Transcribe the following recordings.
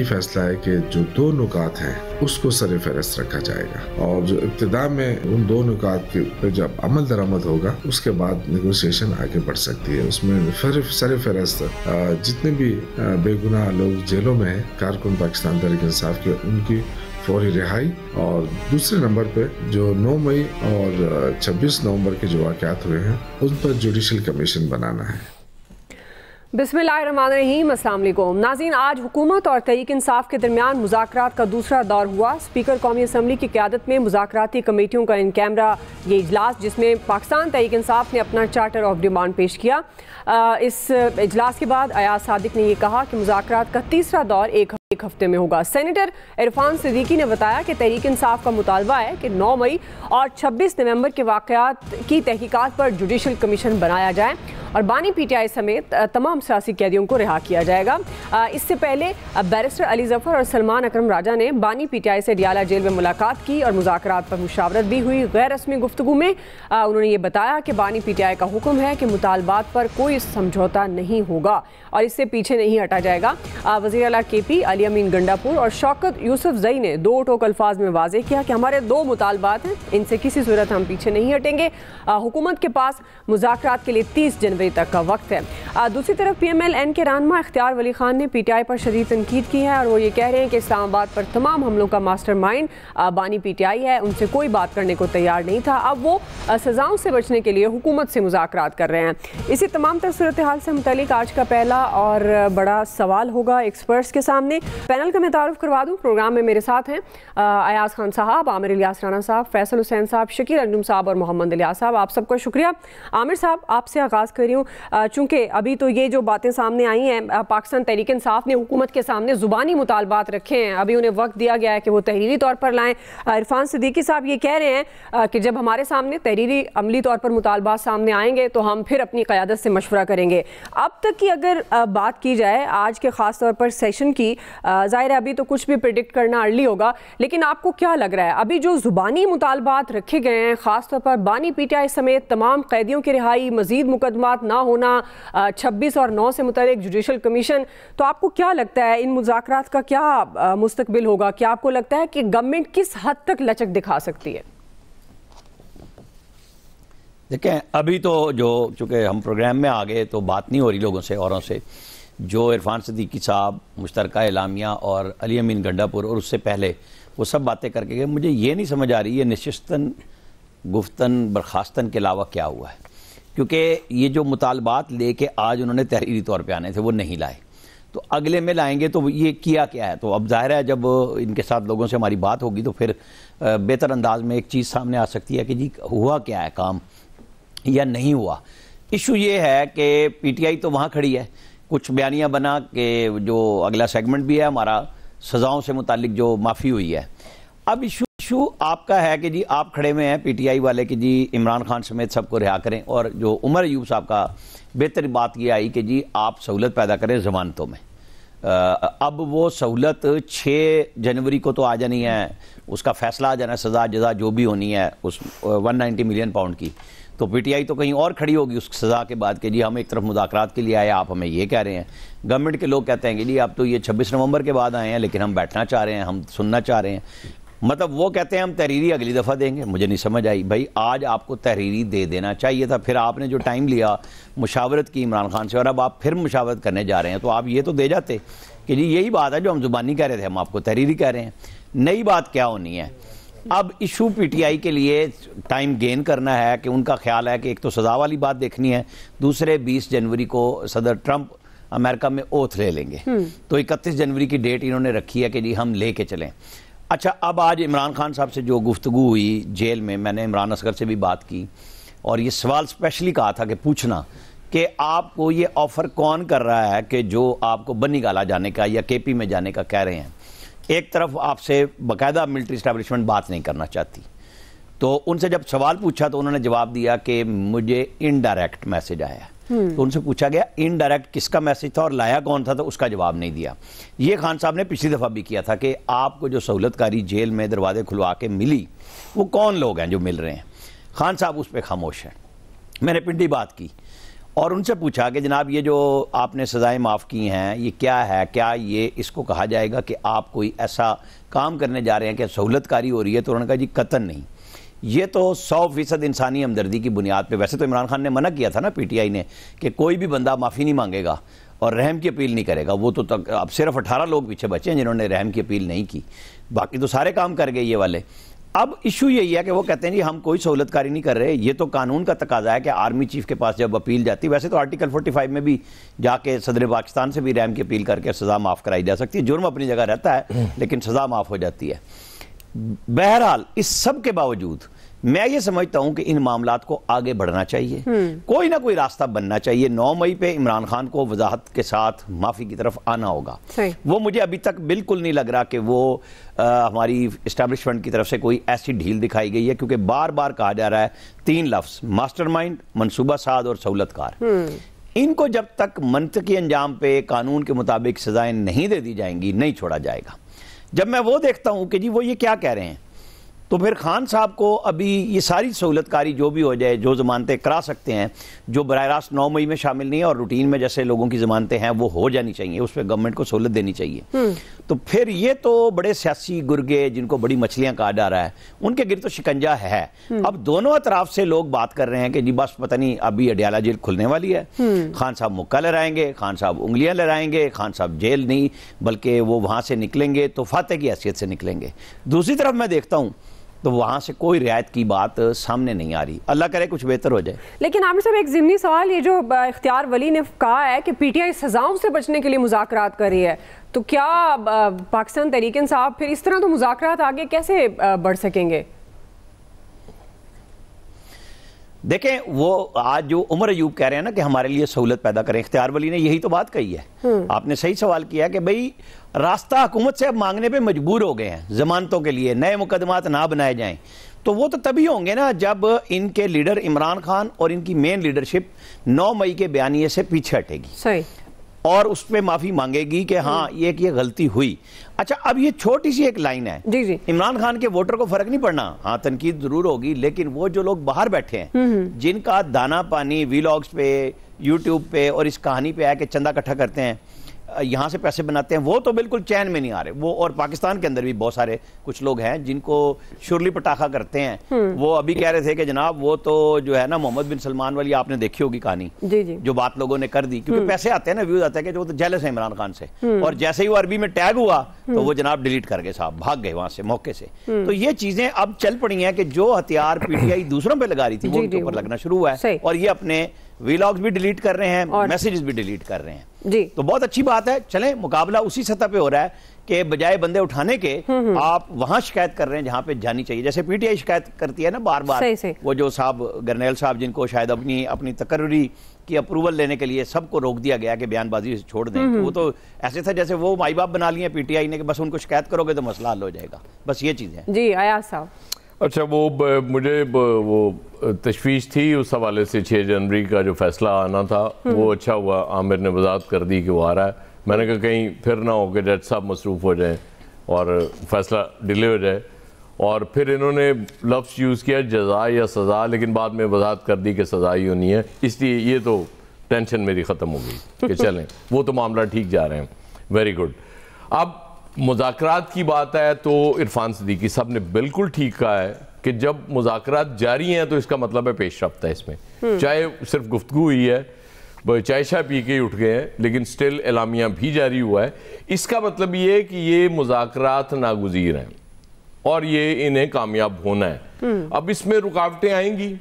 فیصلہ ہے کہ جو 2 نکات ہیں اس کو سر فہرست رکھا جائے گا، اور جو ابتدا میں ان 2 نکات پہ جب عمل درآمد ہوگا اس کے بعد نیگوسیشن آگے بڑھ سکتی ہے۔ اس میں سر فہرست جتنے بھی بے گناہ لوگ جیلوں میں ہیں، کارکن پاکستان تحریک انصاف کے، ان کی فوری رہائی، اور دوسرے نمبر پہ جو 9 مئی اور 26 نومبر کے جو واقعات ہوئے ہیں ان پر جوڈیشل کمیشن بنانا ہے۔ بسم اللہ الرحمن الرحیم، السلام علیکم ناظرین۔ آج حکومت اور تحریک انصاف کے درمیان مذاکرات کا دوسرا دور ہوا۔ اسپیکر قومی اسمبلی کی قیادت میں مذاکراتی کمیٹیوں کا ان کیمرہ یہ اجلاس، جس میں پاکستان تحریک انصاف نے اپنا چارٹر آف ڈیمانڈ پیش کیا۔ اس اجلاس کے بعد ایاز صادق نے یہ کہا کہ مذاکرات کا تیسرا دور ایک ہفتے میں ہوگا۔ سینیٹر عرفان صدیقی نے بتایا کہ تحریک انصاف کا مطالبہ ہے کہ 9 مئی اور 26 نومبر کے واقعات کی تحقیقات پر جوڈیشل کمیشن بنایا جائے اور بانی پی ٹی آئی سمیت تمام سیاسی قیدیوں کو رہا کیا جائے گا۔ اس سے پہلے بیرسٹر علی ظفر اور سلمان اکرم راجہ نے بانی پی ٹی آئی سے ڈیالہ جیل میں ملاقات کی اور مذاکرات پر مشاورت بھی ہوئی۔ غیر رسمی گفتگو میں انہوں نے یہ بتایا کہ بانی پی ٹی آئی کا حکم ہے کہ مطالبات پر کوئی سمجھوتا نہیں ہوگا اور اس سے پیچھے نہیں ہٹا جائے گا۔ وزیر اعلیٰ کے پی علی امین گنڈاپور اور شوکت یوسف زئی نے 2 ٹوک الفاظ میں واضح کیا کہ ہمارے 2 مطالبات ہیں، ان سے کسی صورت ہم پیچھے نہیں ہٹیں گے۔ حکومت کے پاس مذاکرات کے لیے 30 جنوری تک کا وقت ہے۔ دوسری طرف پی ایم ایل این کے رہنما اختیار ولی خان نے پی ٹی آئی پر شدید تنقید کی ہے اور وہ یہ کہہ رہے ہیں کہ اسلام آباد پر تمام حملوں کا ماسٹر مائنڈ بانی پی ٹی آئی ہے، ان سے کوئی بات کرنے کو تیار نہیں تھا، اب وہ سزاؤں سے بچنے کے لیے حکومت سے مذاکرات کر رہے ہیں۔ اسی تمام تر صورتحال سے متعلق آج کا پہلا اور بڑا سوال ہوگا ایکسپرٹس کے سامنے۔ پینل کا میں تعارف کروا دوں، پروگرام میں میرے ساتھ ہیں ایاز خان صاحب، عامر الیاس رانا صاحب، فیصل حسین صاحب، شکیل انجم صاحب اور محمد الیاس صاحب۔ آپ سب کا شکریہ۔ عامر صاحب، آپ سے آغاز کر رہی ہوں، چونکہ ابھی تو یہ جو باتیں سامنے آئی ہیں، پاکستان تحریک انصاف نے حکومت کے سامنے زبانی مطالبات رکھے ہیں، ابھی انہیں وقت دیا گیا ہے کہ وہ تحریری طور پر لائیں۔ عرفان صدیقی صاحب یہ کہہ رہے ہیں کہ جب ہمارے سامنے تحریری عملی طور پر مطالبات سامنے آئیں گے تو ہم پھر اپنی قیادت سے مشورہ کریں گے۔ اب تک کی اگر بات کی جائے آج کے خاص طور پر سیشن کی، ظاہر ہے ابھی تو کچھ بھی پریڈکٹ کرنا ارلی ہوگا، لیکن آپ کو کیا لگ رہا ہے ابھی جو زبانی مطالبات رکھے گئے ہیں، خاص طور پر بانی پی ٹی آئی سمیت تمام قیدیوں کی رہائی، مزید مقدمات نہ ہونا، 26 اور 9 سے متعلق جوڈیشل کمیشن، تو آپ کو کیا لگتا ہے ان مذاکرات کا کیا مستقبل ہوگا؟ کیا آپ کو لگتا ہے کہ گورنمنٹ کس حد تک لچک دکھا سکتی ہے؟ دیکھیں، ابھی تو چونکہ ہم پروگرام میں آگے تو بات نہیں ہو رہی لوگوں سے، اوروں سے، جو عرفان صدیقی صاحب، مشترکہ اعلامیہ اور علی امین گنڈاپور اور اس سے پہلے وہ سب باتیں کر کے گئے، مجھے یہ نہیں سمجھ آ رہی ہے نشستن، گفتن، برخاستن کے علاوہ کیا ہوا ہے، کیونکہ یہ جو مطالبات لے کے آج انہوں نے تحریری طور پہ آنے تھے وہ نہیں لائے، تو اگلے میں لائیں گے تو یہ کیا ہے؟ تو اب ظاہر ہے جب ان کے ساتھ لوگوں سے ہماری بات ہوگی تو پھر بہتر انداز میں ایک چیز سامنے آ سکتی ہے کہ جی ہوا کیا ہے کام یا نہیں ہوا۔ ایشو یہ ہے کہ پی ٹی آئی تو وہاں کھڑی ہے، کچھ بیانیہ بنا کہ جو اگلا سیگمنٹ بھی ہے ہمارا سزاؤں سے متعلق جو معافی ہوئی ہے۔ اب ایشو آپ کا ہے کہ جی آپ کھڑے میں ہیں پی ٹی آئی والے کہ جی عمران خان سمیت سب کو رہا کریں، اور جو عمر ایوب صاحب کا بہتر بات یہ آئی کہ جی آپ سہولت پیدا کریں ضمانتوں میں۔ اب وہ سہولت 6 جنوری کو تو آ جانی ہے، اس کا فیصلہ آ جانا ہے، سزا جزا جو بھی ہونی ہے اس 190 ملین پاؤنڈ کی، تو پی ٹی آئی تو کہیں اور کھڑی ہوگی اس سزا کے بعد کہ جی ہم ایک طرف مذاکرات کے لیے آئے، آپ ہمیں یہ کہہ رہے ہیں۔ گورنمنٹ کے لوگ کہتے ہیں کہ جی اب تو یہ 26 نومبر کے بعد آئے ہیں لیکن ہم بیٹھنا چاہ رہے ہیں، ہم سننا چاہ رہے ہیں، مطلب وہ کہتے ہیں ہم تحریری اگلی دفعہ دیں گے۔ مجھے نہیں سمجھ آئی بھائی، آج آپ کو تحریری دے دینا چاہیے تھا، پھر آپ نے جو ٹائم لیا مشاورت کی عمران خان سے اور اب آپ پھر مشاورت کرنے جا رہے ہیں، تو آپ یہ تو دے جاتے کہ جی یہی بات ہے جو ہم زبانی کہہ رہے تھے، ہم آپ کو تحریری کہہ رہے ہیں۔ نئی بات کیا ہونی ہے؟ اب ایشو پی ٹی آئی کے لیے ٹائم گین کرنا ہے کہ ان کا خیال ہے کہ ایک تو سزا والی بات دیکھنی ہے، دوسرے 20 جنوری کو صدر ٹرمپ امریکہ میں اوتھ لے لیں گے، تو 31 جنوری کی ڈیٹ انہوں نے رکھی ہے کہ جی ہم لے کے چلیں۔ اچھا، اب آج عمران خان صاحب سے جو گفتگو ہوئی جیل میں نے عمران اصغر سے بھی بات کی اور یہ سوال اسپیشلی کہا تھا کہ پوچھنا کہ آپ کو یہ آفر کون کر رہا ہے کہ جو آپ کو بنی گالا جانے کا یا کے پی میں جانے کا کہہ رہے ہیں۔ ایک طرف آپ سے باقاعدہ ملٹری اسٹیبلشمنٹ بات نہیں کرنا چاہتی، تو ان سے جب سوال پوچھا تو انہوں نے جواب دیا کہ مجھے انڈائریکٹ میسج آیا ہے، تو ان سے پوچھا گیا انڈائریکٹ کس کا میسج تھا اور لایا کون تھا، تو اس کا جواب نہیں دیا۔ یہ خان صاحب نے پچھلی دفعہ بھی کیا تھا کہ آپ کو جو سہولت کاری جیل میں دروازے کھلوا کے ملی وہ کون لوگ ہیں جو مل رہے ہیں۔ خان صاحب اس پہ خاموش ہیں۔ میں نے پنڈی بات کی اور ان سے پوچھا کہ جناب یہ جو آپ نے سزائیں معاف کی ہیں یہ کیا ہے, کیا یہ اس کو کہا جائے گا کہ آپ کوئی ایسا کام کرنے جا رہے ہیں کہ سہولت کاری ہو رہی ہے؟ تو انہوں نے کہا جی قطعاً نہیں, یہ تو 100% انسانی ہمدردی کی بنیاد پہ. ویسے تو عمران خان نے منع کیا تھا نا پی ٹی آئی نے کہ کوئی بھی بندہ معافی نہیں مانگے گا اور رحم کی اپیل نہیں کرے گا. وہ تو اب صرف 18 لوگ پیچھے بچے ہیں جنہوں نے رحم کی اپیل نہیں کی, باقی تو سارے کام کر گئے یہ والے. اب ایشو یہی ہے کہ وہ کہتے ہیں جی ہم کوئی سہولت کاری نہیں کر رہے. یہ تو قانون کا تقاضا ہے کہ آرمی چیف کے پاس جب اپیل جاتی, ویسے تو آرٹیکل 45 میں بھی جا کے صدر پاکستان سے بھی رحم کی اپیل کر کے سزا معاف کرائی جا سکتی ہے. جرم اپنی جگہ رہتا ہے لیکن سزا معاف ہو جاتی ہے. بہرحال اس سب کے باوجود میں یہ سمجھتا ہوں کہ ان معاملات کو آگے بڑھنا چاہیے, کوئی نہ کوئی راستہ بننا چاہیے. 9 مئی پہ عمران خان کو وضاحت کے ساتھ معافی کی طرف آنا ہوگا. وہ مجھے ابھی تک بالکل نہیں لگ رہا کہ وہ ہماری اسٹیبلشمنٹ کی طرف سے کوئی ایسی ڈھیل دکھائی گئی ہے, کیونکہ بار بار کہا جا رہا ہے 3 لفظ, ماسٹر مائنڈ, منصوبہ ساز اور سہولت کار. ان کو جب تک منطقی انجام پہ قانون کے مطابق سزائیں نہیں دے دی جائیں گی نہیں چھوڑا جائے گا. جب میں وہ دیکھتا ہوں کہ جی وہ یہ کیا کہہ رہے ہیں, تو پھر خان صاحب کو ابھی یہ ساری سہولت کاری جو بھی ہو جائے, جو ضمانتیں کرا سکتے ہیں جو براہ راست 9 مئی میں شامل نہیں ہے اور روٹین میں جیسے لوگوں کی ضمانتیں ہیں وہ ہو جانی چاہیے, اس پہ گورنمنٹ کو سہولت دینی چاہیے. تو پھر یہ تو بڑے سیاسی گرگے جن کو بڑی مچھلیاں کہا جا رہا ہے ان کے گرد تو شکنجہ ہے. اب دونوں اطراف سے لوگ بات کر رہے ہیں کہ جی بس پتہ نہیں ابھی اڈیالہ جیل کھلنے والی ہے, خان صاحب مکہ لہرائیں گے, خان صاحب انگلیاں لہرائیں گے, خان صاحب جیل نہیں بلکہ وہ وہاں سے نکلیں گے تو فاتح کی حیثیت سے نکلیں گے. دوسری طرف میں دیکھتا ہوں تو وہاں سے کوئی رعایت کی بات سامنے نہیں آ رہی. اللہ کرے کچھ بہتر ہو جائے. لیکن عامر صاحب ایک ضمنی سوال, یہ جو اختیار ولی نے کہا ہے کہ پی ٹی آئی سزاؤں سے بچنے کے لیے مذاکرات کر رہی ہے, تو کیا پاکستان تحریک انصاف پھر اس طرح تو مذاکرات آگے کیسے بڑھ سکیں گے؟ دیکھیں وہ آج جو عمر ایوب کہہ رہے ہیں نا کہ ہمارے لیے سہولت پیدا کریں, اختیار ولی نے یہی تو بات کہی ہے. آپ نے صحیح سوال کیا کہ بھئی راستہ حکومت سے اب مانگنے پہ مجبور ہو گئے ہیں ضمانتوں کے لیے, نئے مقدمات نہ بنائے جائیں. تو وہ تو تبھی ہوں گے نا جب ان کے لیڈر عمران خان اور ان کی مین لیڈرشپ 9 مئی کے بیانیے سے پیچھے ہٹے گی صحیح اور اس پہ معافی مانگے گی کہ ہاں یہ غلطی ہوئی. اچھا اب یہ چھوٹی سی ایک لائن ہے, جی عمران خان کے ووٹر کو فرق نہیں پڑنا, ہاں تنقید ضرور ہوگی, لیکن وہ جو لوگ باہر بیٹھے ہیں جن کا دانا پانی ویلاگز پہ یوٹیوب پہ اور اس کہانی پہ ہے کہ چندہ اکٹھا کرتے ہیں یہاں سے پیسے بناتے ہیں, وہ تو بالکل چین میں نہیں آ رہے. وہ اور پاکستان کے اندر بھی بہت سارے کچھ لوگ ہیں جن کو شرلی پٹاخہ کرتے ہیں. وہ ابھی کہہ رہے تھے کہ جناب وہ تو جو ہے نا محمد بن سلمان والی آپ نے دیکھی ہوگی کہانی, جو بات لوگوں نے کر دی, کیونکہ پیسے آتے ہیں نا, ویوز آتے ہیں کہ وہ تو جیلس ہے عمران خان سے, اور جیسے ہی وہ عربی میں ٹیگ ہوا تو وہ جناب ڈیلیٹ کر گئے صاحب, بھاگ گئے وہاں سے موقع سے. تو یہ چیزیں اب چل پڑی ہیں کہ جو ہتھیار پی ٹی آئی دوسروں پہ لگا رہی تھی وہ ان کے اوپر لگنا شروع ہوا ہے, اور یہ اپنے ویلاگز بھی ڈیلیٹ کر رہے ہیں, میسیجز بھی ڈیلیٹ کر رہے ہیں. تو بہت اچھی بات ہے. چلیں مقابلہ اسی سطح پہ ہو رہا ہے کہ بجائے بندے اٹھانے کے آپ وہاں شکایت کر رہے ہیں جہاں پہ جانی چاہیے. جیسے پی ٹی آئی شکایت کرتی ہے نا بار بار, وہ جو صاحب گرنیل صاحب جن کو شاید اپنی تقرری کی اپروول لینے کے لیے سب کو روک دیا گیا کہ بیان بازی سے چھوڑ دیں, وہ تو ایسے تھا جیسے وہ مائی باپ بنا لیے پی ٹی آئی نے کہ بس ان کو شکایت کرو گے تو مسئلہ حل ہو جائے گا. بس یہ چیز ہے. جی ایاز صاحب. اچھا وہ مجھے وہ تشویش تھی اس حوالے سے 6 جنوری کا جو فیصلہ آنا تھا وہ اچھا ہوا عامر نے وضاحت کر دی کہ وہ آ رہا ہے. میں نے کہا کہیں پھر نہ ہو کہ جج صاحب مصروف ہو جائیں اور فیصلہ ڈیلے ہو جائے, اور پھر انہوں نے لفظ یوز کیا جزا یا سزا, لیکن بعد میں وضاحت کر دی کہ سزا ہی ہونی ہے. اس لیے یہ تو ٹینشن میری ختم ہو گئی کہ چلیں وہ تو معاملہ ٹھیک جا رہے ہیں. Very good. اب مذاکرات کی بات ہے تو عرفان صدیقی صاحب نے بالکل ٹھیک کہا ہے کہ جب مذاکرات جاری ہیں تو اس کا مطلب ہے پیش رفت ہے اس میں, چاہے صرف گفتگو ہوئی ہے, چائے شاہ پی کے اٹھ گئے ہیں, لیکن سٹل اعلامیہ بھی جاری ہوا ہے. اس کا مطلب یہ ہے کہ یہ مذاکرات ناگزیر ہیں اور یہ انہیں کامیاب ہونا ہے. اب اس میں رکاوٹیں آئیں گی,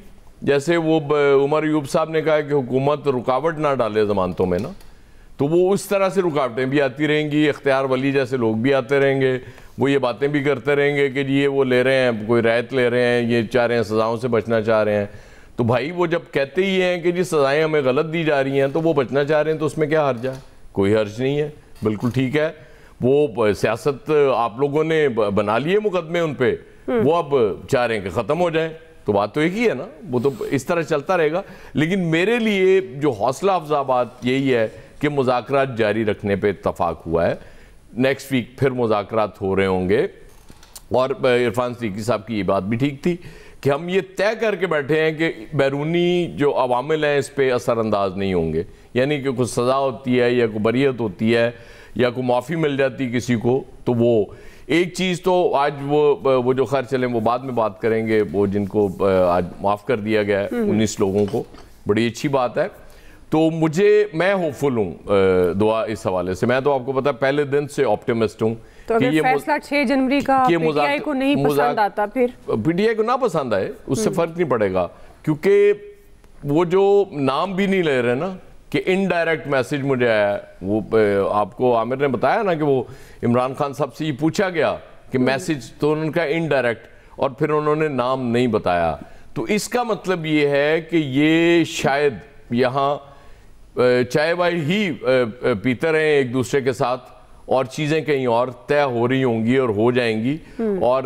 جیسے وہ عمر ایوب صاحب نے کہا کہ حکومت رکاوٹ نہ ڈالے ضمانتوں میں نا, تو وہ اس طرح سے رکاوٹیں بھی آتی رہیں گی. اختیار ولی جیسے لوگ بھی آتے رہیں گے, وہ یہ باتیں بھی کرتے رہیں گے کہ جی یہ وہ لے رہے ہیں, کوئی رعایت لے رہے ہیں, یہ چاہ رہے ہیں سزاؤں سے بچنا چاہ رہے ہیں. تو بھائی وہ جب کہتے ہی ہیں کہ جی سزائیں ہمیں غلط دی جا رہی ہیں تو وہ بچنا چاہ رہے ہیں, تو اس میں کیا حرج ہے؟ کوئی حرج نہیں ہے, بالکل ٹھیک ہے. وہ سیاست آپ لوگوں نے بنا لیے مقدمے ان پہ, وہ اب چاہ رہے ہیں کہ ختم ہو جائیں, تو بات تو ایک ہی ہے نا, وہ تو اس طرح چلتا رہے گا. لیکن میرے لیے جو حوصلہ افزا بات یہی ہے کہ مذاکرات جاری رکھنے پہ اتفاق ہوا ہے. نیکسٹ ویک پھر مذاکرات ہو رہے ہوں گے, اور عرفان صدیقی صاحب کی یہ بات بھی ٹھیک تھی کہ ہم یہ طے کر کے بیٹھے ہیں کہ بیرونی جو عوامل ہیں اس پہ اثر انداز نہیں ہوں گے، یعنی کہ کوئی سزا ہوتی ہے یا کوئی بریت ہوتی ہے یا کوئی معافی مل جاتی کسی کو، تو وہ ایک چیز تو آج وہ جو خیر چلیں وہ بعد میں بات کریں گے، وہ جن کو آج معاف کر دیا گیا ہے 19 لوگوں کو، بڑی اچھی بات ہے. تو میں ہوپ فل ہوں دعا اس حوالے سے. میں تو آپ کو پتا پہلے دن سے آپٹیمسٹ ہوں تو اگر فیصلہ 6 جنوری کا پی ٹی آئی کو نہیں پسند آتا، پھر پی ٹی آئی کو نہ پسند آئے اس سے فرق نہیں پڑے گا، کیونکہ وہ جو نام بھی نہیں لے رہے نا کہ انڈائریکٹ میسج مجھے آیا. وہ آپ کو عامر نے بتایا نا کہ وہ عمران خان صاحب سے یہ پوچھا گیا کہ میسج، تو انہوں نے کہا انڈائریکٹ، اور پھر انہوں نے نام نہیں بتایا. تو اس کا مطلب یہ ہے کہ یہ شاید یہاں چائے وائے ہی پیتے رہے ایک دوسرے کے ساتھ، اور چیزیں کہیں اور طے ہو رہی ہوں گی اور ہو جائیں گی. اور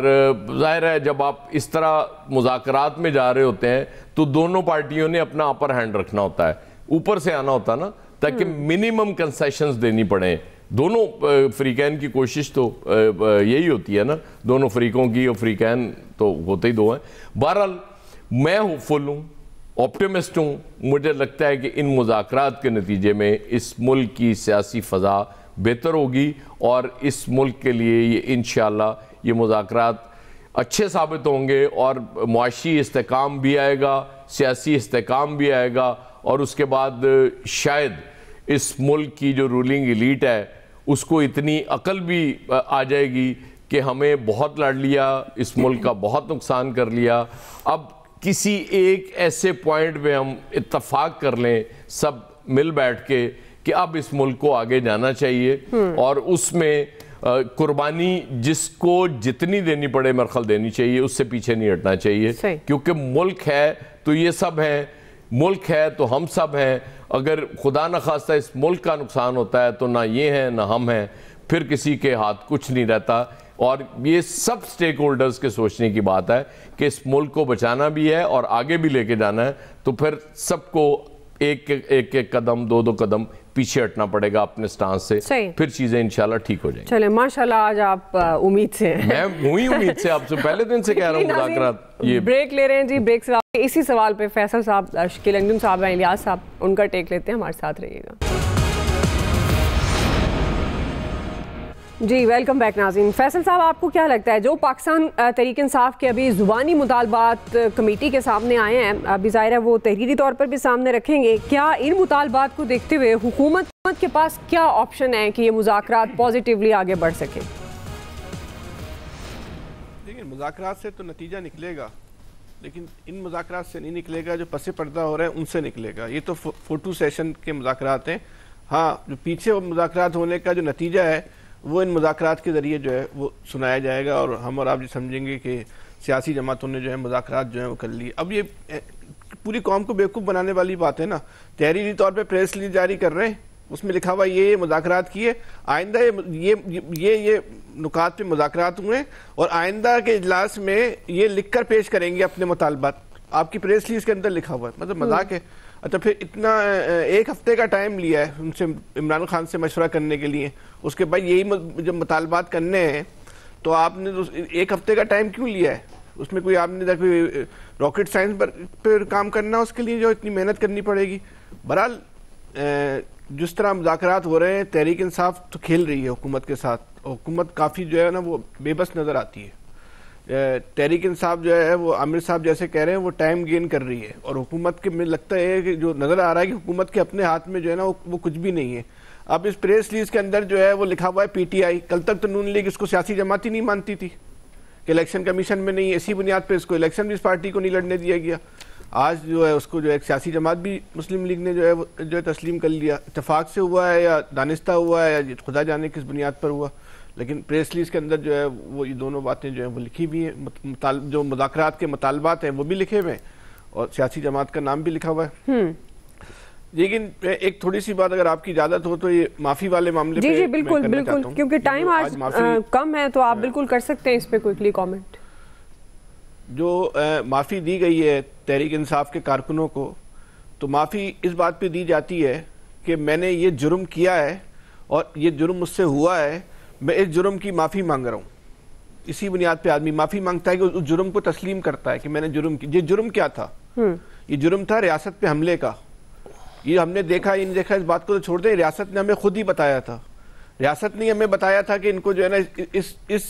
ظاہر ہے جب آپ اس طرح مذاکرات میں جا رہے ہوتے ہیں تو دونوں پارٹیوں نے اپنا اپر ہینڈ رکھنا ہوتا ہے، اوپر سے آنا ہوتا ہے نا، تاکہ منیمم کنسیشنز دینی پڑیں. دونوں فریقین کی کوشش تو یہی ہوتی ہے نا، دونوں فریقوں کی، اور فریقین تو ہوتے ہی دو ہیں. بہرحال میں ہوپ فل ہوں، آپٹیمسٹ ہوں. مجھے لگتا ہے کہ ان مذاکرات کے نتیجے میں اس ملک کی سیاسی فضا بہتر ہوگی، اور اس ملک کے لیے یہ انشاءاللہ یہ مذاکرات اچھے ثابت ہوں گے، اور معاشی استحکام بھی آئے گا، سیاسی استحکام بھی آئے گا، اور اس کے بعد شاید اس ملک کی جو رولنگ ایلیٹ ہے اس کو اتنی عقل بھی آ جائے گی کہ ہمیں بہت لڑ لیا، اس ملک کا بہت نقصان کر لیا، اب کسی ایک ایسے پوائنٹ پہ ہم اتفاق کر لیں سب مل بیٹھ کے کہ اب اس ملک کو آگے جانا چاہیے، اور اس میں قربانی جس کو جتنی دینی پڑے مرخل دینی چاہیے، اس سے پیچھے نہیں ہٹنا چاہیے. کیونکہ ملک ہے تو یہ سب ہیں، ملک ہے تو ہم سب ہیں. اگر خدا نخواستہ اس ملک کا نقصان ہوتا ہے تو نہ یہ ہیں نہ ہم ہیں، پھر کسی کے ہاتھ کچھ نہیں رہتا. اور یہ سب سٹیک ہولڈرز کے سوچنے کی بات ہے کہ اس ملک کو بچانا بھی ہے اور آگے بھی لے کے جانا ہے. تو پھر سب کو ایک ایک قدم، دو قدم پیچھے ہٹنا پڑے گا اپنے سٹانس سے، پھر چیزیں انشاءاللہ ٹھیک ہو جائیں گی. چلیں ماشاءاللہ آج آپ امید سے ہیں. میں ہوئی امید سے، آپ سے پہلے دن سے کہہ رہا ہوں مذاکرات. یہ بریک لے رہے ہیں جی، بریک سے اسی سوال پہ فیصل صاحب، شکیل انجم صاحب، الیاس صاحب، ان کا ٹیک لیتے ہیں. ہمارے ساتھ رہیے گا. جی ویلکم بیک ناظرین. فیصل صاحب، آپ کو کیا لگتا ہے جو پاکستان تحریک انصاف کے ابھی زبانی مطالبات کمیٹی کے سامنے آئے ہیں، ابھی ظاہر ہے وہ تحریری طور پر بھی سامنے رکھیں گے، کیا ان مطالبات کو دیکھتے ہوئے حکومت کے پاس کیا آپشن ہے کہ یہ مذاکرات پازیٹیولی آگے بڑھ سکے؟ دیکھیں، مذاکرات سے تو نتیجہ نکلے گا، لیکن ان مذاکرات سے نہیں نکلے گا جو پس پردہ ہو رہا ہے ان سے نکلے گا. یہ تو فوٹو سیشن کے مذاکرات ہیں. ہاں، جو پیچھے مذاکرات ہونے کا جو نتیجہ ہے وہ ان مذاکرات کے ذریعے جو ہے وہ سنایا جائے گا، اور ہم اور آپ سمجھیں گے کہ سیاسی جماعتوں نے جو ہے مذاکرات جو ہیں وہ کر لی. اب یہ پوری قوم کو بیوقوف بنانے والی بات ہے نا. تحریری طور پہ پریس ریلیز جاری کر رہے ہیں، اس میں لکھا ہوا یہ مذاکرات کیے، آئندہ یہ نکات پہ مذاکرات ہوئے، اور آئندہ کے اجلاس میں یہ لکھ کر پیش کریں گے اپنے مطالبات. آپ کی پریس ریلیز کے اندر لکھا ہوا ہے، مطلب مذاق ہے. اچھا، پھر اتنا 1 ہفتے کا ٹائم لیا ہے ان سے، عمران خان سے مشورہ کرنے کے لیے. اس کے بعد یہی جب مطالبات کرنے ہیں تو آپ نے 1 ہفتے کا ٹائم کیوں لیا ہے؟ اس میں کوئی آپ نے کوئی راکٹ سائنس پر کام کرنا، اس کے لیے جو اتنی محنت کرنی پڑے گی. بہرحال جس طرح مذاکرات ہو رہے ہیں، تحریک انصاف تو کھیل رہی ہے حکومت کے ساتھ. حکومت کافی جو ہے نا وہ بے بس نظر آتی ہے. تحریک انصاف جو ہے وہ عامر صاحب جیسے کہہ رہے ہیں وہ ٹائم گین کر رہی ہے، اور حکومت کے میں لگتا ہے کہ جو نظر آ رہا ہے کہ حکومت کے اپنے ہاتھ میں جو ہے نا وہ کچھ بھی نہیں ہے. اب اس پریس ریلیز کے اندر جو ہے وہ لکھا ہوا ہے پی ٹی آئی. کل تک تو نون لیگ اس کو سیاسی جماعت ہی نہیں مانتی تھی کہ الیکشن کمیشن میں نہیں، اسی بنیاد پہ اس کو الیکشن بھی اس پارٹی کو نہیں لڑنے دیا گیا. آج جو ہے اس کو جو ایک سیاسی جماعت بھی مسلم لیگ نے جو ہے تسلیم کر لیا. اتفاق سے ہوا ہے یا دانستہ ہوا ہے یا خدا جانے کس بنیاد پر ہوا، لیکن پریس ریلیز کے اندر جو ہے وہ یہ دونوں باتیں جو ہیں وہ لکھی بھی ہیں. جو مذاکرات کے مطالبات ہیں وہ بھی لکھے ہوئے ہیں، اور سیاسی جماعت کا نام بھی لکھا ہوا ہے. لیکن ایک تھوڑی سی بات اگر آپ کی اجازت ہو تو یہ معافی والے معاملے پہ جی بالکل بالکل، کیونکہ ٹائم آج کم ہے تو آپ بالکل کر سکتے ہیں اس پہ کوئکلی کامنٹ. جو معافی دی گئی ہے تحریک انصاف کے کارکنوں کو، تو معافی اس بات پہ دی جاتی ہے کہ میں نے یہ جرم کیا ہے اور یہ جرم مجھ سے ہوا ہے، میں اس جرم کی معافی مانگ رہا ہوں. اسی بنیاد پہ آدمی معافی مانگتا ہے کہ اس جرم کو تسلیم کرتا ہے کہ میں نے جرم کی. یہ جرم کیا تھا؟ یہ جرم تھا ریاست پہ حملے کا. یہ ہم نے دیکھا یا نہیں دیکھا اس بات کو تو چھوڑ دیں, ریاست نے ہمیں خود ہی بتایا تھا. ریاست نے ہمیں بتایا تھا کہ ان کو جو ہے نا اس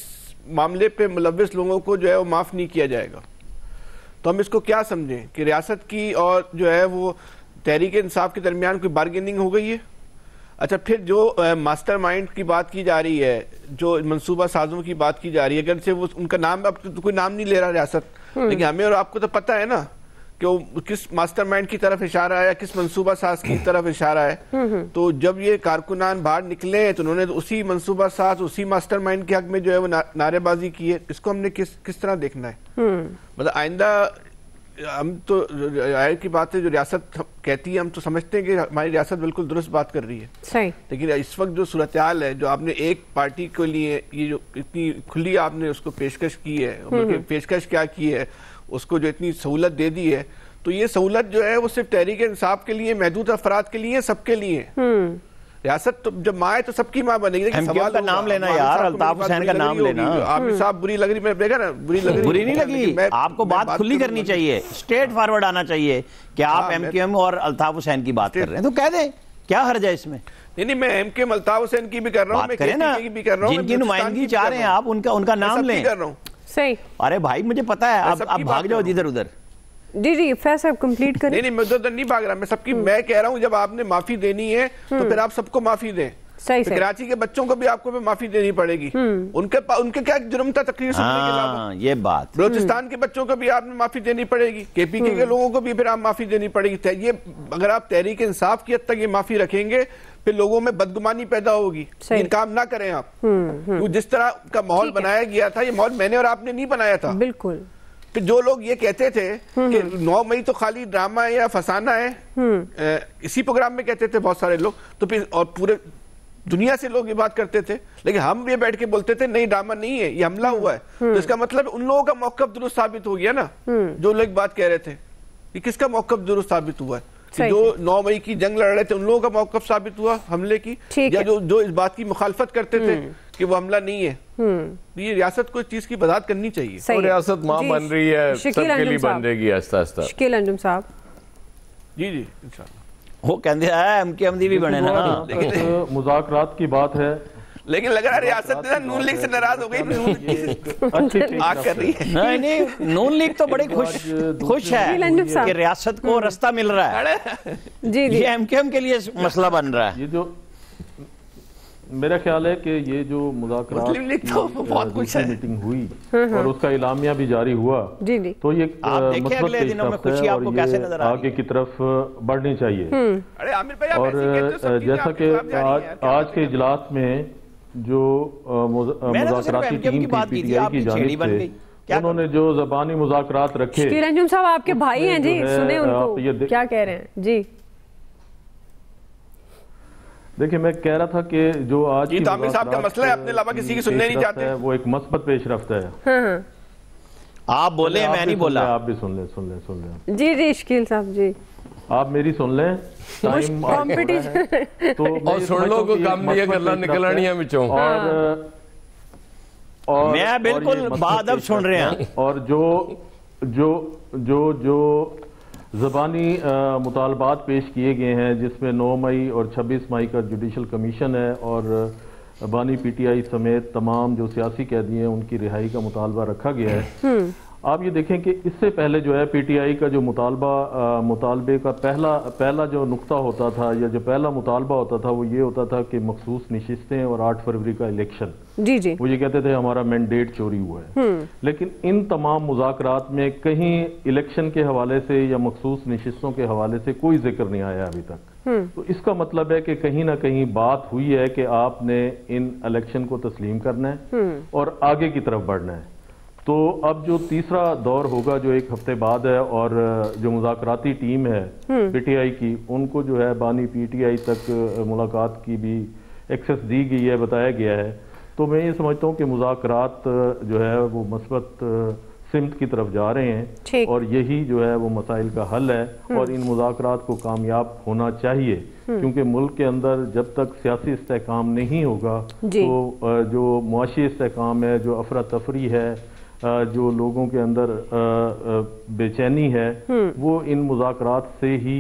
معاملے پہ ملوث لوگوں کو جو ہے وہ معاف نہیں کیا جائے گا. تو ہم اس کو کیا سمجھیں کہ ریاست کی اور جو ہے وہ تحریک انصاف کے درمیان کوئی بارگیننگ ہو گئی ہے؟ اچھا, پھر جو ماسٹر مائنڈ کی بات کی جا رہی ہے, جو منصوبہ سازوں کی بات کی جا رہی ہے, اگرچہ وہ ان کا نام اب کوئی نام نہیں لے رہا ریاست, لیکن ہمیں اور آپ کو تو پتہ ہے نا کہ وہ کس ماسٹر مائنڈ کی طرف اشارہ ہے, کس منصوبہ ساز کی طرف اشارہ ہے. تو جب یہ کارکنان باہر نکلے تو انہوں نے اسی منصوبہ ساز, اسی ماسٹر مائنڈ کے حق میں جو ہے وہ نعرے بازی کی ہے. اس کو ہم نے کس طرح دیکھنا ہے؟ مطلب آئندہ ہم تو ظاہر کی بات ہے جو ریاست کہتی ہے ہم تو سمجھتے ہیں کہ ہماری ریاست بالکل درست بات کر رہی ہے صحیح, لیکن اس وقت جو صورتحال ہے, جو آپ نے ایک پارٹی کے لیے یہ جو اتنی کھلی آپ نے اس کو پیشکش کی ہے, بلکہ پیشکش کیا کی ہے, اس کو جو اتنی سہولت دے دی ہے, تو یہ سہولت جو ہے وہ صرف تحریک انصاف کے لیے, محدود افراد کے لیے, سب کے لیے. ریاست تو جب ماں ہے تو سب کی ماں بنے گی. سوال کا نام لینا یار, الطاف حسین کا نام لینا. عامر صاحب بری لگ رہی, میں دیکھا نا بری لگ رہی, بری نہیں لگی. آپ کو بات کھلی کرنی چاہیے, اسٹریٹ فارورڈ آنا چاہیے کہ آپ ایم کیو ایم اور الطاف حسین کی بات کر رہے ہیں تو کہہ دیں, کیا حرج ہے اس میں؟ نہیں میں M Q M Altaf Hussain کی بھی کر رہا ہوں, بات کریں نا, جن کی نمائندگی چاہ رہے ہیں آپ ان کا نام لیں. صحیح. ارے بھائی مجھے پتا ہے, آپ بھاگ جاؤ ادھر ادھر. جی فیض صاحب کمپلیٹ کریں. نہیں میں ادھر نہیں بھاگ رہا, میں سب کی میں کہہ رہا ہوں جب آپ نے معافی دینی ہے تو پھر آپ سب کو معافی دیں. کراچی کے بچوں کو بھی آپ کو معافی دینی پڑے گی. ان کے کیا جرم تھا تقریر سننے کے علاوہ؟ یہ بات. بلوچستان کے بچوں کو بھی آپ نے معافی دینی پڑے گی, کے پی کے لوگوں کو بھی پھر آپ معافی دینی پڑے گی. یہ اگر آپ تحریک انصاف کی حد تک یہ معافی رکھیں گے پھر لوگوں میں بدگمانی پیدا ہوگی. یہ کام نہ کریں آپ. جس طرح کا ماحول بنایا گیا تھا, یہ ماحول میں نے اور آپ نے نہیں بنایا تھا. بالکل. پھر جو لوگ یہ کہتے تھے کہ 9 مئی تو خالی ڈرامہ ہے یا فسانہ ہے, اسی پروگرام میں کہتے تھے بہت سارے لوگ, تو پھر اور پورے دنیا سے لوگ یہ بات کرتے تھے, لیکن ہم یہ بیٹھ کے بولتے تھے نہیں ڈرامہ نہیں ہے, یہ حملہ ہوا ہے. تو اس کا مطلب ان لوگوں کا موقف درست ثابت ہو گیا نا, جو لوگ بات کہہ رہے تھے. یہ کس کا موقف درست ثابت ہوا ہے؟ جو 9 مئی کی جنگ لڑ رہے تھے ان لوگوں کا موقف ثابت ہوا حملے کی, یا جو اس بات کی مخالفت کرتے تھے کہ وہ حملہ نہیں ہے. یہ ریاست کو اس چیز کی وضاحت کرنی چاہیے. اور ریاست ماں بن رہی ہے, سب کے لیے بن رہے گی آہستہ آہستہ. شکیل انجم صاحب. جی انشاءاللہ. وہ کہندے ہیں ایم کے احمدی بھی بنے نا. مذاکرات کی بات ہے, لیکن لگ رہا ریاست نون لیگ سے ناراض ہو گئی, آگ کر رہی ہے. نہیں نون لیگ تو بڑی خوش ہے کہ ریاست کو رستہ مل رہا ہے. یہ ایم کے ایم کے لیے مسئلہ بن رہا ہے. یہ جو میرا خیال ہے کہ یہ جو مذاکرات کی میٹنگ ہوئی اور اس کا اعلامیہ بھی جاری ہوا, تو یہ مثبت پیش رفت ہے اور یہ آگے کی طرف بڑھنی چاہیے. اور جیسا کہ آج کے اجلاس میں جو مذاکراتی ٹیم کی پی ٹی آئی کی جانب سے انہوں نے جو زبانی مذاکرات رکھے. شکیل انجم صاحب آپ کے بھائی ہیں جی, سنیں ان کو کیا کہہ رہے ہیں. جی دیکھیں, میں کہہ رہا تھا کہ جو آج کی عامر صاحب کا مسئلہ ہے اپنے علاوہ کسی کی سننے نہیں چاہتے, وہ ایک مثبت پیش رفت ہے. آپ بولیں, میں نہیں بولا. آپ بھی سن لیں. جی شکیل صاحب جی آپ میری سن لیں. اور سن لو کو کام نہیں کرنا, نکلانی ہے بچوں. اور میں بالکل بادب سن رہے ہیں. اور جو زبانی مطالبات پیش کیے گئے ہیں, جس میں 9 مئی اور 26 مئی کا جوڈیشل کمیشن ہے اور بانی پی ٹی آئی سمیت تمام جو سیاسی قیدی ہیں ان کی رہائی کا مطالبہ رکھا گیا ہے. آپ یہ دیکھیں کہ اس سے پہلے جو ہے پی ٹی آئی کا جو مطالبے کا پہلا جو نقطہ ہوتا تھا یا جو پہلا مطالبہ ہوتا تھا وہ یہ ہوتا تھا کہ مخصوص نشستیں اور 8 فروری کا الیکشن. وہ یہ کہتے تھے ہمارا مینڈیٹ چوری ہوا ہے. لیکن ان تمام مذاکرات میں کہیں الیکشن کے حوالے سے یا مخصوص نشستوں کے حوالے سے کوئی ذکر نہیں آیا ابھی تک. تو اس کا مطلب ہے کہ کہیں نہ کہیں بات ہوئی ہے کہ آپ نے ان الیکشن کو تسلیم کرنا ہے اور آگے کی طرف بڑھنا ہے. تو اب جو تیسرا دور ہوگا جو 1 ہفتے بعد ہے, اور جو مذاکراتی ٹیم ہے پی ٹی آئی کی, ان کو جو ہے بانی پی ٹی آئی تک ملاقات کی بھی ایکسس دی گئی ہے, بتایا گیا ہے. تو میں یہ سمجھتا ہوں کہ مذاکرات جو ہے وہ مثبت سمت کی طرف جا رہے ہیں اور یہی جو ہے وہ مسائل کا حل ہے اور ان مذاکرات کو کامیاب ہونا چاہیے کیونکہ ملک کے اندر جب تک سیاسی استحکام نہیں ہوگا تو جو معاشی استحکام ہے، جو افراتفری ہے، جو لوگوں کے اندر بے چینی ہے، وہ ان مذاکرات سے ہی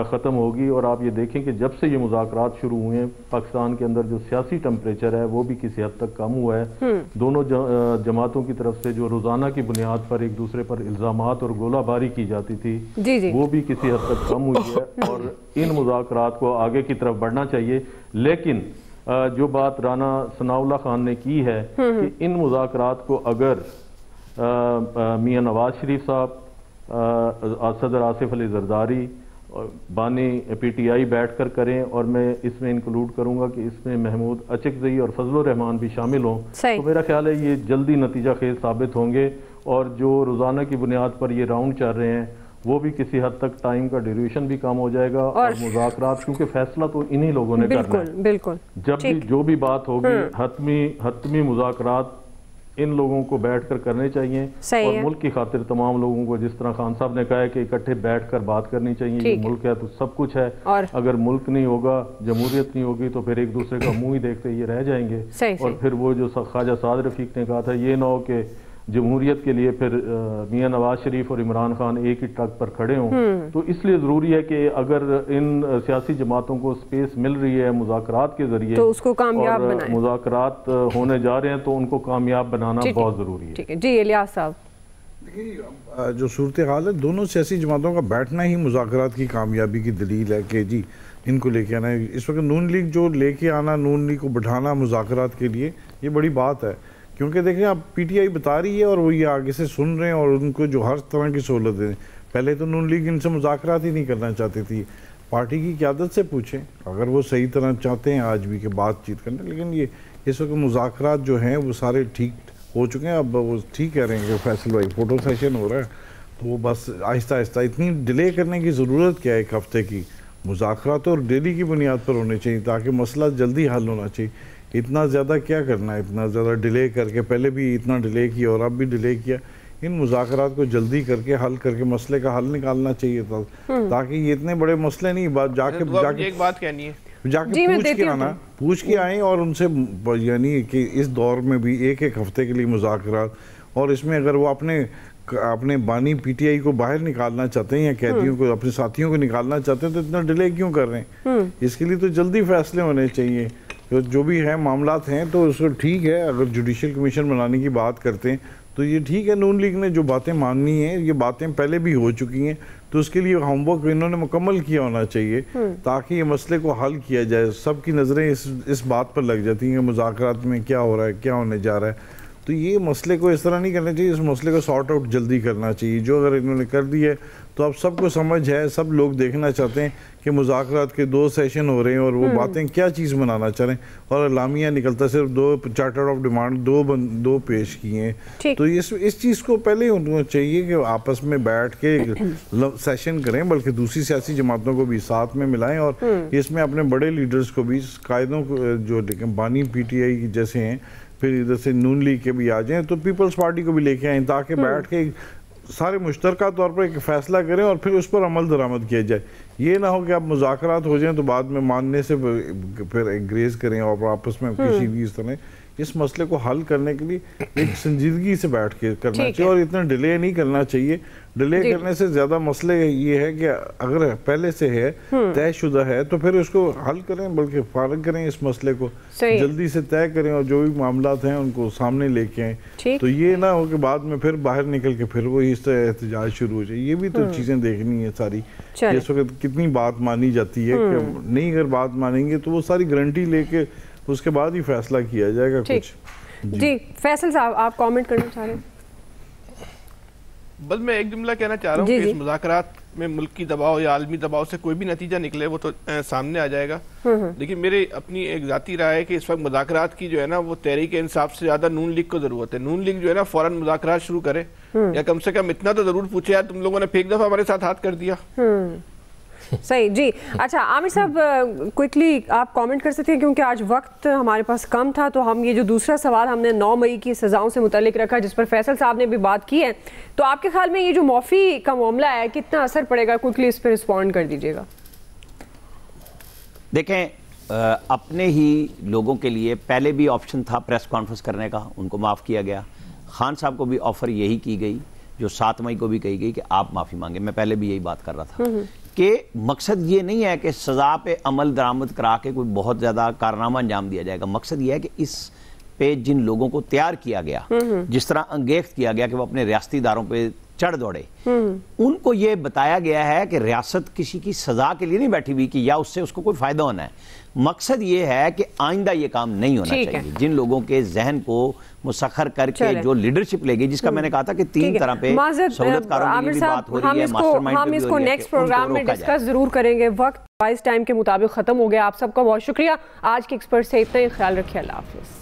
ختم ہوگی۔ اور آپ یہ دیکھیں کہ جب سے یہ مذاکرات شروع ہوئے ہیں پاکستان کے اندر جو سیاسی ٹمپریچر ہے وہ بھی کسی حد تک کم ہوا ہے۔ دونوں جماعتوں کی طرف سے جو روزانہ کی بنیاد پر ایک دوسرے پر الزامات اور گولہ باری کی جاتی تھی وہ بھی کسی حد تک کم ہوئی ہے اور ان مذاکرات کو آگے کی طرف بڑھنا چاہیے۔ لیکن جو بات رانا ثناء اللہ خان نے کی ہے کہ ان مذاکرات کو اگر میاں نواز شریف صاحب، صدر آصف علی زرداری، بانی پی ٹی آئی بیٹھ کر کریں اور میں اس میں انکلوڈ کروں گا کہ اس میں محمود اچکزئی اور فضل الرحمان بھی شامل ہوں، تو میرا خیال ہے یہ جلدی نتیجہ خیز ثابت ہوں گے اور جو روزانہ کی بنیاد پر یہ راؤنڈ چل رہے ہیں وہ بھی کسی حد تک ٹائم کا ڈیوریشن بھی کم ہو جائے گا اور مذاکرات، کیونکہ فیصلہ تو انہی لوگوں نے کرنا ہے۔ بالکل جب بھی جو بھی بات ہوگی حتمی مذاکرات ان لوگوں کو بیٹھ کر کرنے چاہیے اور ملک کی خاطر تمام لوگوں کو، جس طرح خان صاحب نے کہا ہے کہ اکٹھے بیٹھ کر بات کرنی چاہیے۔ یہ ملک ہے تو سب کچھ ہے، اگر ملک نہیں ہوگا، جمہوریت نہیں ہوگی تو پھر ایک دوسرے کا منہ ہی دیکھتے یہ رہ جائیں گے۔ اور پھر وہ جو خواجہ سعد رفیق نے کہا تھا یہ نہ ہو کہ جمہوریت کے لیے پھر میاں نواز شریف اور عمران خان ایک ہی ٹرک پر کھڑے ہوں۔ تو اس لیے ضروری ہے کہ اگر ان سیاسی جماعتوں کو سپیس مل رہی ہے مذاکرات کے ذریعے تو اس کو کامیاب بنائیں، مذاکرات ہونے جا رہے ہیں تو ان کو کامیاب بنانا بہت ضروری ہے۔ ٹھیک ہے جی الیاس صاحب۔ دیکھیے جو صورتحال ہے دونوں سیاسی جماعتوں کا بیٹھنا ہی مذاکرات کی کامیابی کی دلیل ہے کہ جی ان کو لے کے آنا ہے۔ اس وقت نون لیگ جو لے کے آنا، نون لیگ کو بٹھانا مذاکرات کے لیے، یہ بڑی بات ہے کیونکہ دیکھیں اب پی ٹی آئی بتا رہی ہے اور وہ یہ آگے سے سن رہے ہیں اور ان کو جو ہر طرح کی سہولت دیں۔ پہلے تو نون لیگ ان سے مذاکرات ہی نہیں کرنا چاہتی تھی۔ پارٹی کی قیادت سے پوچھیں اگر وہ صحیح طرح چاہتے ہیں آج بھی کہ بات چیت کرنا، لیکن یہ اس وقت مذاکرات جو ہیں وہ سارے ٹھیک ہو چکے ہیں۔ اب وہ ٹھیک کہہ رہے ہیں کہ فیصل بھائی فوٹو سیشن ہو رہا ہے تو وہ بس آہستہ آہستہ، اتنی ڈیلے کرنے کی ضرورت کیا ہے؟ ایک ہفتے کی مذاکرات اور ڈیلی کی بنیاد پر ہونے چاہیے تاکہ مسئلہ جلدی حل ہونا چاہیے۔ اتنا زیادہ کیا کرنا ہے؟ اتنا زیادہ ڈیلے کر کے، پہلے بھی اتنا ڈیلے کیا اور اب بھی ڈیلے کیا۔ ان مذاکرات کو جلدی کر کے حل کر کے مسئلے کا حل نکالنا چاہیے تھا تاکہ یہ اتنے بڑے مسئلے نہیں جا کے ایک بات کہنی ہے، جا کے پوچھ کے آئیں اور ان سے، یعنی کہ اس دور میں بھی ایک ایک ہفتے کے لیے مذاکرات، اور اس میں اگر وہ اپنے بانی پی ٹی آئی کو باہر نکالنا چاہتے ہیں یا قیدیوں کو، اپنے ساتھیوں کو نکالنا چاہتے ہیں تو اتنا ڈیلے کیوں کر رہے ہیں؟ اس کے لیے تو جلدی فیصلے ہونے چاہیے۔ جو بھی ہیں معاملات ہیں تو اس کو ٹھیک ہے، اگر جوڈیشل کمیشن بنانے کی بات کرتے ہیں تو یہ ٹھیک ہے، نون لیگ نے جو باتیں ماننی ہیں یہ باتیں پہلے بھی ہو چکی ہیں تو اس کے لیے ہوم ورک انہوں نے مکمل کیا ہونا چاہیے تاکہ یہ مسئلے کو حل کیا جائے۔ سب کی نظریں اس بات پر لگ جاتی ہیں کہ مذاکرات میں کیا ہو رہا ہے، کیا ہونے جا رہا ہے، تو یہ مسئلے کو اس طرح نہیں کرنا چاہیے، اس مسئلے کو سارٹ آؤٹ جلدی کرنا چاہیے۔ جو اگر انہوں نے کر دی ہے تو اب سب کو سمجھ ہے، سب لوگ دیکھنا چاہتے ہیں کہ مذاکرات کے 2 سیشن ہو رہے ہیں اور وہ باتیں کیا چیز بنانا چاہ رہے ہیں، اور اعلامیہ نکلتا صرف 2 چارٹر آف ڈیمانڈ 2 پیش کیے ہیں۔ تو اس چیز کو پہلے ہونا چاہیے کہ آپس میں بیٹھ کے سیشن کریں، بلکہ دوسری سیاسی جماعتوں کو بھی ساتھ میں ملائیں اور اس میں اپنے بڑے لیڈرز کو بھی، قائدوں کو جو بانی پی ٹی آئی جیسے ہیں، پھر ادھر سے نون لیگ کے بھی آ جائیں تو پیپلز پارٹی کو بھی لے کے آئیں تاکہ بیٹھ کے سارے مشترکہ طور پر ایک فیصلہ کریں اور پھر اس پر عمل درآمد کیا جائے۔ یہ نہ ہو کہ اب مذاکرات ہو جائیں تو بعد میں ماننے سے پھر ایگریز کریں اور آپس میں کسی بھی اس طرح۔ اس مسئلے کو حل کرنے کے لیے ایک سنجیدگی سے بیٹھ کے کرنا چاہیے اور اتنا ڈیلے نہیں کرنا چاہیے۔ ڈیلے کرنے سے زیادہ مسئلے یہ ہے کہ اگر پہلے سے ہے، طے شدہ ہے، تو پھر اس کو حل کریں، بلکہ فارغ کریں اس مسئلے کو، جلدی سے طے کریں اور جو بھی معاملات ہیں ان کو سامنے لے کے آئیں۔ تو یہ نہ ہو کہ بعد میں پھر باہر نکل کے پھر وہی اس طرح احتجاج شروع ہو جائے۔ یہ بھی تو چیزیں دیکھنی ہے ساری، اس وقت کتنی بات مانی جاتی ہے کہ نہیں، اگر بات مانیں گے تو وہ ساری گارنٹی لے کے اس کے بعد ہی فیصلہ کیا جائے گا کچھ۔ جی فیصل صاحب آپ کامنٹ کرنا چاہ رہے ہیں؟ بس میں ایک جملہ کہنا چاہ رہا ہوں کہ اس مذاکرات میں ملک کی دباؤ یا عالمی دباؤ سے کوئی بھی نتیجہ نکلے وہ تو سامنے آ جائے گا، لیکن میرے اپنی ایک ذاتی رائے ہے کہ اس وقت مذاکرات کی جو ہے نا وہ تحریک انصاف سے زیادہ نون لیگ کو ضرورت ہے۔ نون لیگ جو ہے نا فوراً مذاکرات شروع کرے، یا کم سے کم اتنا تو ضرور پوچھے یار تم لوگوں نے ایک دفعہ ہمارے ساتھ ہاتھ کر دیا۔ صحیح جی. اچھا عامر صاحب کوئکلی آپ کامنٹ کر سکتے ہیں کیونکہ آج وقت ہمارے پاس کم تھا, تو ہم یہ جو دوسرا سوال ہم نے 9 مئی کی سزاؤں سے متعلق رکھا جس پر فیصل صاحب نے بھی بات کی ہے, تو آپ کے خیال میں یہ جو معافی کا معاملہ ہے کتنا اثر پڑے گا؟ کوئکلی اس پہ رسپونڈ کر دیجیے گا. دیکھیں اپنے ہی لوگوں کے لیے پہلے بھی آپشن تھا پریس کانفرنس کرنے کا, ان کو معاف کیا گیا. خان صاحب کو بھی آفر یہی کی گئی جو 7 مئی کو بھی کہی گئی کہ آپ معافی مانگیں. میں پہلے بھی یہی بات کر رہا تھا کہ مقصد یہ نہیں ہے کہ سزا پہ عمل درآمد کرا کے کوئی بہت زیادہ کارنامہ انجام دیا جائے گا. مقصد یہ ہے کہ اس پہ جن لوگوں کو تیار کیا گیا, جس طرح انگیخت کیا گیا کہ وہ اپنے ریاستی اداروں پہ چڑھ دوڑے, ان کو یہ بتایا گیا ہے کہ ریاست کسی کی سزا کے لیے نہیں بیٹھی ہوئی کہ یا اس سے اس کو کوئی فائدہ ہونا ہے. مقصد یہ ہے کہ آئندہ یہ کام نہیں ہونا چاہیے. جن لوگوں کے ذہن کو مسخر کر کے جو لیڈرشپ لے گی, جس کا میں نے کہا تھا کہ 3 طرح پہ سہولت کاروں کے لیے بھی بات ہو رہی ہے, ماسٹر مائنڈ پہ بھی ہم اس ہو کو رہی ہے, نیکسٹ پروگرام میں ڈسکس ضرور کریں گے. وقت 22 ٹائم کے مطابق ختم ہو گیا. آپ سب کا بہت شکریہ. آج کے ایکسپرٹ سے اتنا ہی. خیال رکھیے. اللہ حافظ.